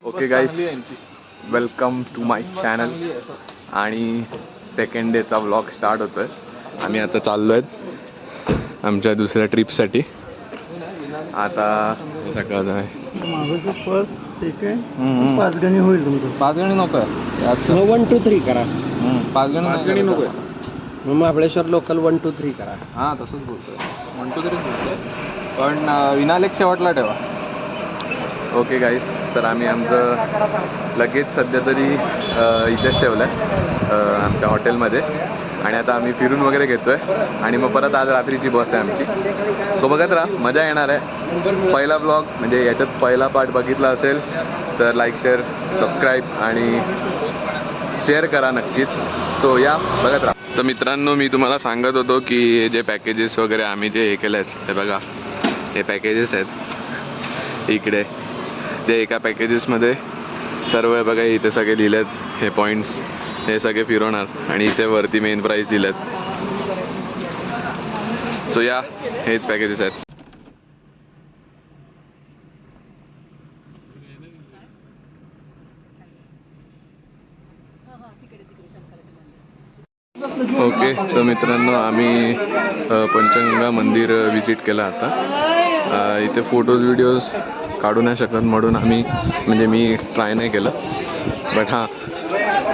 Okay guys, welcome to my channel. आणि second डेचा vlog start होतोय. आम्ही आता चाललो आहेत आमच्या दुसऱ्या ट्रिपसाठी. आता सकाळचं आहे. पाच गणी होईल तुमचं. 5 गणी नको आहे. 1 2 3 करा. 5 गणी नको आहे. मग महाबळेश्वर लोकल 1 2 3 करा. हां तसंच बोलतोय. 1 2 3 बोलतोय, पण विनालेख शेवटला ठेवा. ओके गाईस, तर आम्ही आमचं लगेच सध्या तरी इथेच ठेवलं आहे आमच्या हॉटेलमध्ये. आणि आता आम्ही फिरून वगैरे घेतो आहे आणि मग परत आज रात्रीची बस आहे आमची. सो बघत राहा, मजा येणार आहे. पहिला ब्लॉग म्हणजे याच्यात पहिला पार्ट बघितला असेल तर लाईक शेअर सबस्क्राईब आणि शेअर करा नक्कीच. सो या बघत राहा. तर मित्रांनो, मी तुम्हाला सांगत होतो की हे जे पॅकेजेस वगैरे आम्ही जे हे केले आहेत, हे बघा हे पॅकेजेस आहेत इकडे. ते एका पॅकेजेसमध्ये सर्व आहे बघा, इथे सगळे दिलेत हे पॉईंट्स, हे सगळे फिरवणार आणि इथे वरती मेन प्राईज दिलेत. सो या हेच पॅकेजेस आहेत. ओके, तर मित्रांनो आम्ही पंचगंगा मंदिर विजिट केलं आता. इथे फोटोज व्हिडिओज काढू नाही शकत म्हणून आम्ही म्हणजे मी ट्राय नाही केलं. बट हां,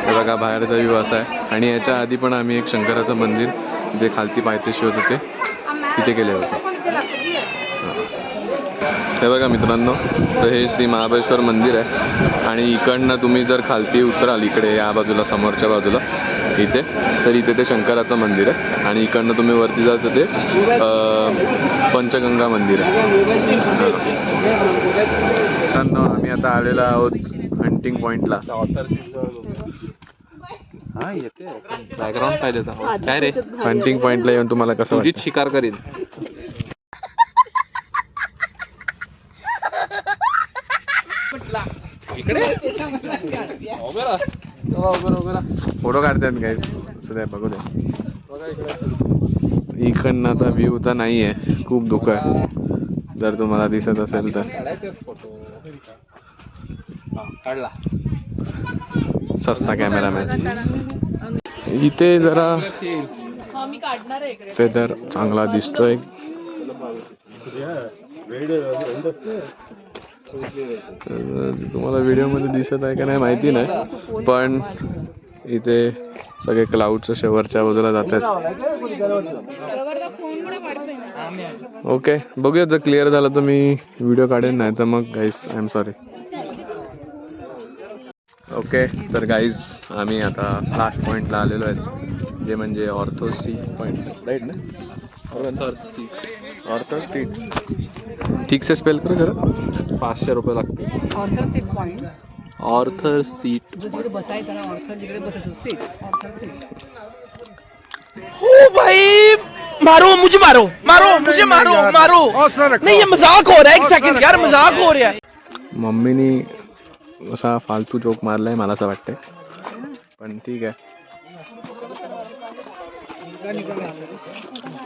हे बघा बाहेरचा व्ह्यू असा आहे. आणि याच्या आधी पण आम्ही एक शंकराचं मंदिर जे खालती पायथ्याशी होतं ते तिथे गेले होते. हे बघा मित्रांनो, तर हे श्री महाबळेश्वर मंदिर आहे. आणि इकडनं तुम्ही जर खालती उतराल इकडे या बाजूला समोरच्या बाजूला इथे, तर इथे ते शंकराचं मंदिर आहे. आणि इकडनं तुम्ही वरती जायचं ते पंचगंगा मंदिर आहे. मित्रांनो, आम्ही आता आलेलो आहोत हंटिंग पॉईंटला. हां येते बॅकग्राऊंड पाहिजे काय रे. हंटिंग पॉईंटला येऊन तुम्हाला कसं तुझीच शिकार करीन. इकडे फोटो काढतात काय सध्या बघू द्या. इकडनं आता व्ह्यू तर नाही आहे, खूप धुक आहे. जर तुम्हाला दिसत असेल तर काढला सस्ता कॅमेरामॅन. इथे जरा फेदर चांगला दिसतोय. तुम्हाला व्हिडिओमध्ये दिसत आहे का नाही माहिती नाही, पण इथे सगळे क्लाउड्स शेवटच्या बाजूला जातात. ओके, बघूया जर क्लिअर झालं तर मी व्हिडिओ काढेन, नाही तर मग guys I am sorry. Okay, तर गाईज आम्ही आता लास्ट पॉईंटला आलेलो आहेत, जे म्हणजे ऑर्थो सी पॉईंट, राईट ना? ऑर्थो सीट ठीक से स्पेल करो जरा. 500 रुपये लागतील. Arthur seat point. Arthur seat जिकडे बसायचं ना, ऑर्थर जिकडे बसायचं सीट, ऑर्थर सीट. ओ भाई मारो मुझे, मारो मारो मुझे, मारो मारो. नहीं ये मजाक हो रहा है. एक सेकंड यार, मजाक हो रहा है. मम्मीनी असा फालतू जोक मारलाय मला असं वाटतंय, पण ठीक आहे.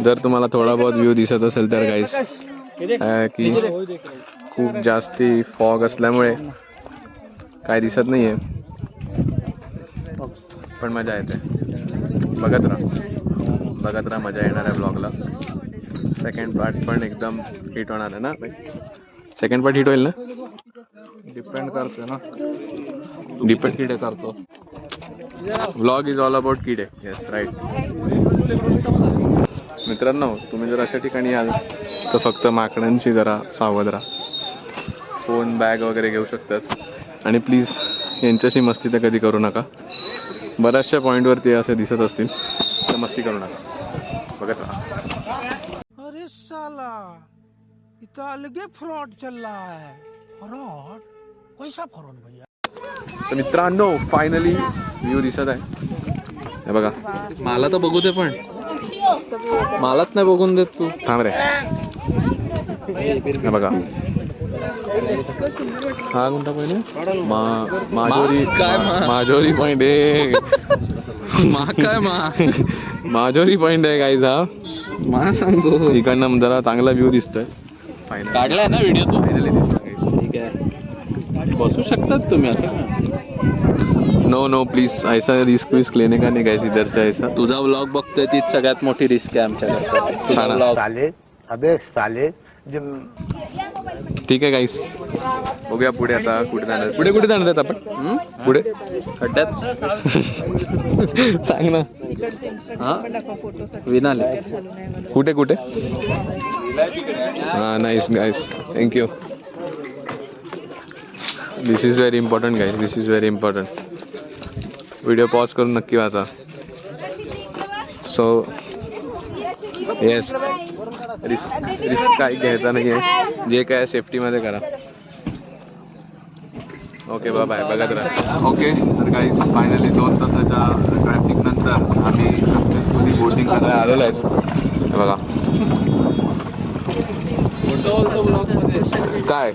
जर तुम्हाला थोडा बहुत व्ह्यू दिसत असेल तर गाईस की खूप जास्ती फॉग असल्यामुळे काय दिसत नाहीये, पण मजा येते. बघत राहा, मजा येणार आहे ब्लॉगला. सेकंड पार्ट पण एकदम हिट होणार आहे ना. सेकंड पार्ट हिट होईल ना? डिपेंड करतो ना, डिपेंड. किडे करतो. व्लॉग इज ऑल अबाउट किडे. Yes, right. मित्रांनो, तुम्ही जर अशा ठिकाणी याल तर फक्त माकडांशी जरा सावध राहा. फोन बॅग वगैरे घेऊ शकतात. आणि प्लीज यांच्याशी मस्ती तर कधी करू नका. बऱ्याचशा पॉईंटवरती असे दिसत असतील तर मस्ती करू नका. बघत राहा. अरे साला इथं अलगे फ्रॉड चल रहा है. फ्रॉड? कैसा फ्रॉड भैया? तर मित्रांनो, फायनली व्ह्यू दिसत आहे. हे बघा, मला तर बघू दे, पण मलाच नाही बघून देत तू. थांब रे. हे बघा, हा कोणता पॉईंट आहे? माजोरी पॉईंट आहे. माजोरी पॉईंट आहे गाईज. हा सांगतो, इकडनं जरा चांगला व्ह्यू दिसतोय. काढलाय ना व्हिडिओ तू? फायनली दिसतोय गाईज. ठीक आहे. बसू शकतात तुम्ही असं का? नो नो प्लीज, ऐसा रिस्क विस्क लेने का नहीं गाइस इधर से ऐसा. तुझा व्लॉग बघतोय तीच सगळ्यात मोठी रिस्क आहे आमच्याकडे. छान. व्लॉग साले अबे साले ठीक आहे गाईस, बघूया पुढे आता कुठे जाणार. पुढे कुठे जाणार आहेत आपण? पुढे खड्ड्यात सांग ना. विनाले कुठे कुठे? हां nice guys, thank you. This is very important guys, this is very important. Video pause करून नक्की वाचा. सो येस, रिस्क काही घ्यायचा नाही आहे, जे काय सेफ्टीमध्ये करा. ओके बाय, बघत राहा. ओके तर गाईज फायनली 2 तासाच्या ट्रॅफिक नंतर आम्ही सक्सेसफुली बोटिंग करायला आलेलो आहेत. हे बघा काय,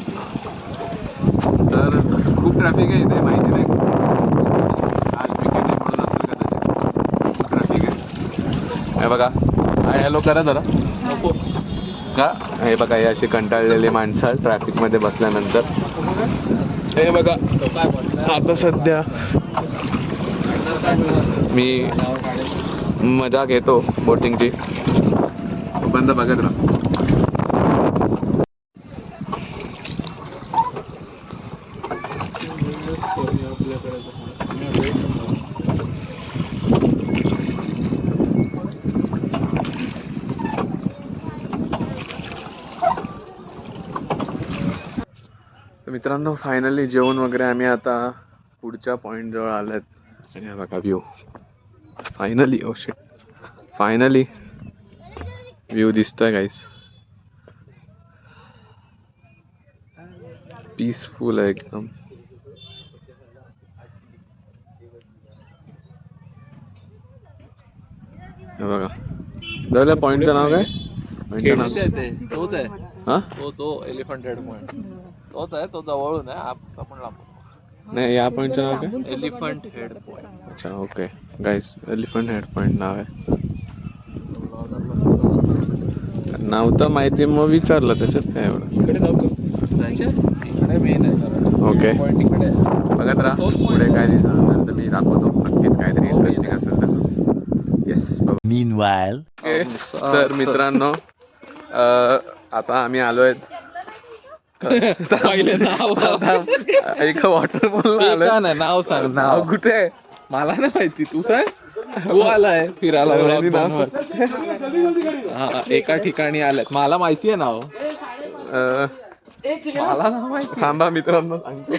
तर खूप ट्रॅफिक आहे इथे, माहिती नाही आज weekend आहे म्हणून असेल कदाचित. खूप ट्रॅफिक आहे. हे बघा, हॅलो करा जरा का. हे बघा, हे असे कंटाळलेले माणसं ट्रॅफिकमध्ये बसल्यानंतर. हे बघा, आता सध्या मी मजा घेतो बोटिंगची. बंद बघत राहा. मित्रांनो फायनली जेवण वगैरे आम्ही आता पुढच्या पॉईंट जवळ आलेत. आणि हा बघा view, finally oh shit, finally view दिसतोय गाईस. पीसफुल आहे एकदम. हे बघा, जाऊया पॉईंटचं नाव काय? पॉईंटचं नाव तोच आहे. हा, तो एलिफंट हेड पॉइंट तोच आहे. तो जवळून आहे, आपण लांबून. नाही या पॉईंटचं नाव काय? Elephant head point. अच्छा ओके गाईस, एलिफंट हेड पॉईंट नाव आहे. नाव तर माहिती, मग विचारलं त्याच्यात काय एवढं. इकडे इकडे मेन आहे. ओके. पॉइंट इकडे आहे. बघत राहा, पुढे काय दिसत असेल तर मी दाखवतो. नक्कीच काहीतरी इंटरेस्टिंग असेल तर. येस. मीनवाइल ओके, तर मित्रांनो आता आम्ही आलोय पहिले नाव एका वॉटरफॉल आलोय. नाही, नाव सांग. नाव कुठे आहे? मला नाही माहिती, तू सांग. तू आलाय फिरायला नाव vlog हा, एका ठिकाणी आलात. मला माहिती आहे नाव. मला नाव माहिती. थांबा मित्रांनो सांगतो.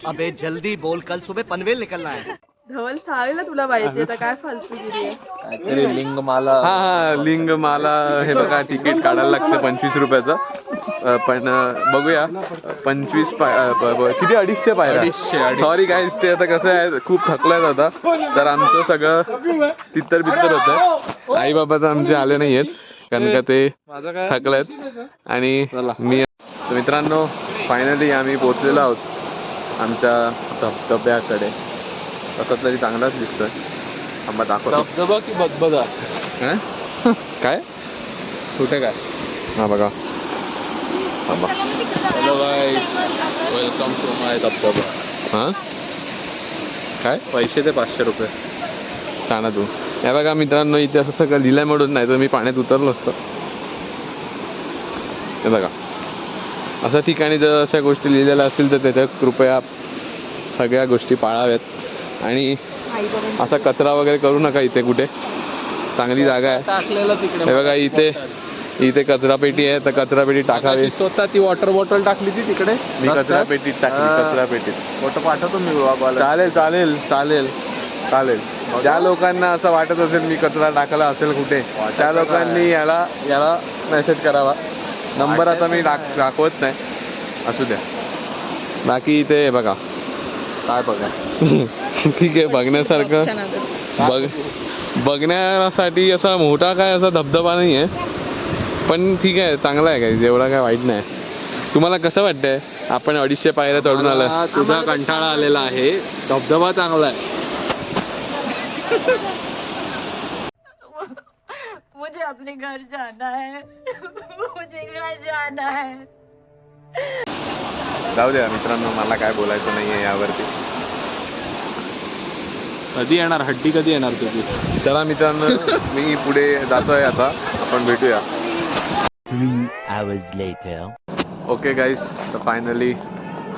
अबे जल्दी बोल, कल सुबह पनवेल निकलना है. धवल सावेला तुला माहिती आता काय फालतूगिरी आहे. काहीतरी लिंगमाला. हा लिंगमाला. हे बघा, तिकीट काढायला लागतं 25 रुपयाचं. पण बघूया 25 किती 250 पायऱ्या. 250. सॉरी गाईज, ते आता कसं आहे, खूप थकलोय आता. तर आमचं सगळं तित्तर बित्तर होतं. आई बाबा तर आमचे आले नाही आहेत कारण का ते माझं काय थकलेत. आणि मी तर मित्रांनो फायनली आम्ही पोहोचलेलो आहोत आमच्या धबधब्याकडे. तसं तरी चांगलाच दिसतोय. आंबा दाखवतो. धबधबा की बदबदा? काय कुठे काय? हा बघा. हॅलो गाईज, वेलकम टू माय धबधबा. हां काय? पैसे ते 500 रुपये. सांगा तू. हे बघा मित्रांनो, इथे असं सगळं लिहिलंय म्हणून, नाही तर मी पाण्यात उतरलो असतो. हे बघा, अशा ठिकाणी जर अशा गोष्टी लिहिलेल्या असतील तर त्याच्या कृपया सगळ्या गोष्टी पाळाव्यात. आणि असा कचरा वगैरे करू नका इथे कुठे. चांगली जागा आहे. टाकलेलं तिकडे. हे बघा, इथे कचरा पेटी आहे, तर कचरा पेटी टाकावी. स्वतः ती वॉटर बॉटल टाकली ती तिकडे. मी कचरा पेटीत टाकली. कचरा पेटीत फोटो पाठवतो मी व्लॉगवाला. चालेल चालेल चालेल चालेल. ज्या लोकांना असं वाटत असेल मी कचरा टाकला असेल कुठे, त्या लोकांनी याला मेसेज करावा. नंबर आता मी दाखवत नाही, असू द्या. बाकी इथे बघा काय बघा. ठीक आहे, बघण्यासारखं बघण्यासाठी असा मोठा काय असा धबधबा नाही आहे, पण ठीक आहे, चांगला आहे. काय एवढा काय वाईट नाही. तुम्हाला कसं वाटतंय? आपण 250 पायऱ्या चढून आलोय. तुझा कंटाळा आलेला आहे. धबधबा चांगला आहे. मुझे अपने घर जाना है. मुझे घर जाना है. जाऊ द्या मित्रांनो, मला काय बोलायचं नाही आहे यावरती. कधी येणार हड्डी, कधी येणार तुझी? चला मित्रांनो, मी पुढे जातोय आता, आपण भेटूया. 3 hours later. ओके गाईस, तर फायनली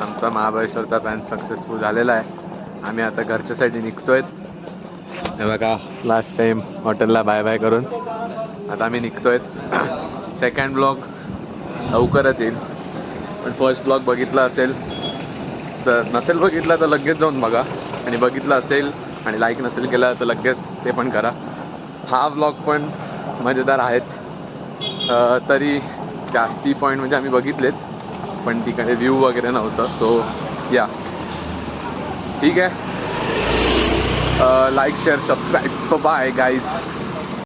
आमचा महाबळेश्वरचा प्लॅन सक्सेसफुल झालेला आहे. आम्ही आता घरच्यासाठी निघतोय. हे बघा, लास्ट टाइम हॉटेलला बाय बाय करून आता आम्ही निघतोय. सेकंड ब्लॉग लवकरच येईल, पण फर्स्ट ब्लॉग बघितला असेल तर, नसेल बघितला तर लगेच जाऊन बघा, आणि बघितला असेल आणि लाईक नसेल केला तर लगेच ते पण करा. हा ब्लॉग पण मजेदार आहेच, तरी जास्ती पॉईंट म्हणजे आम्ही बघितलेच, पण तिकडे व्ह्यू वगैरे नव्हतं. सो या, ठीक आहे. Like share subscribe. Bye guys.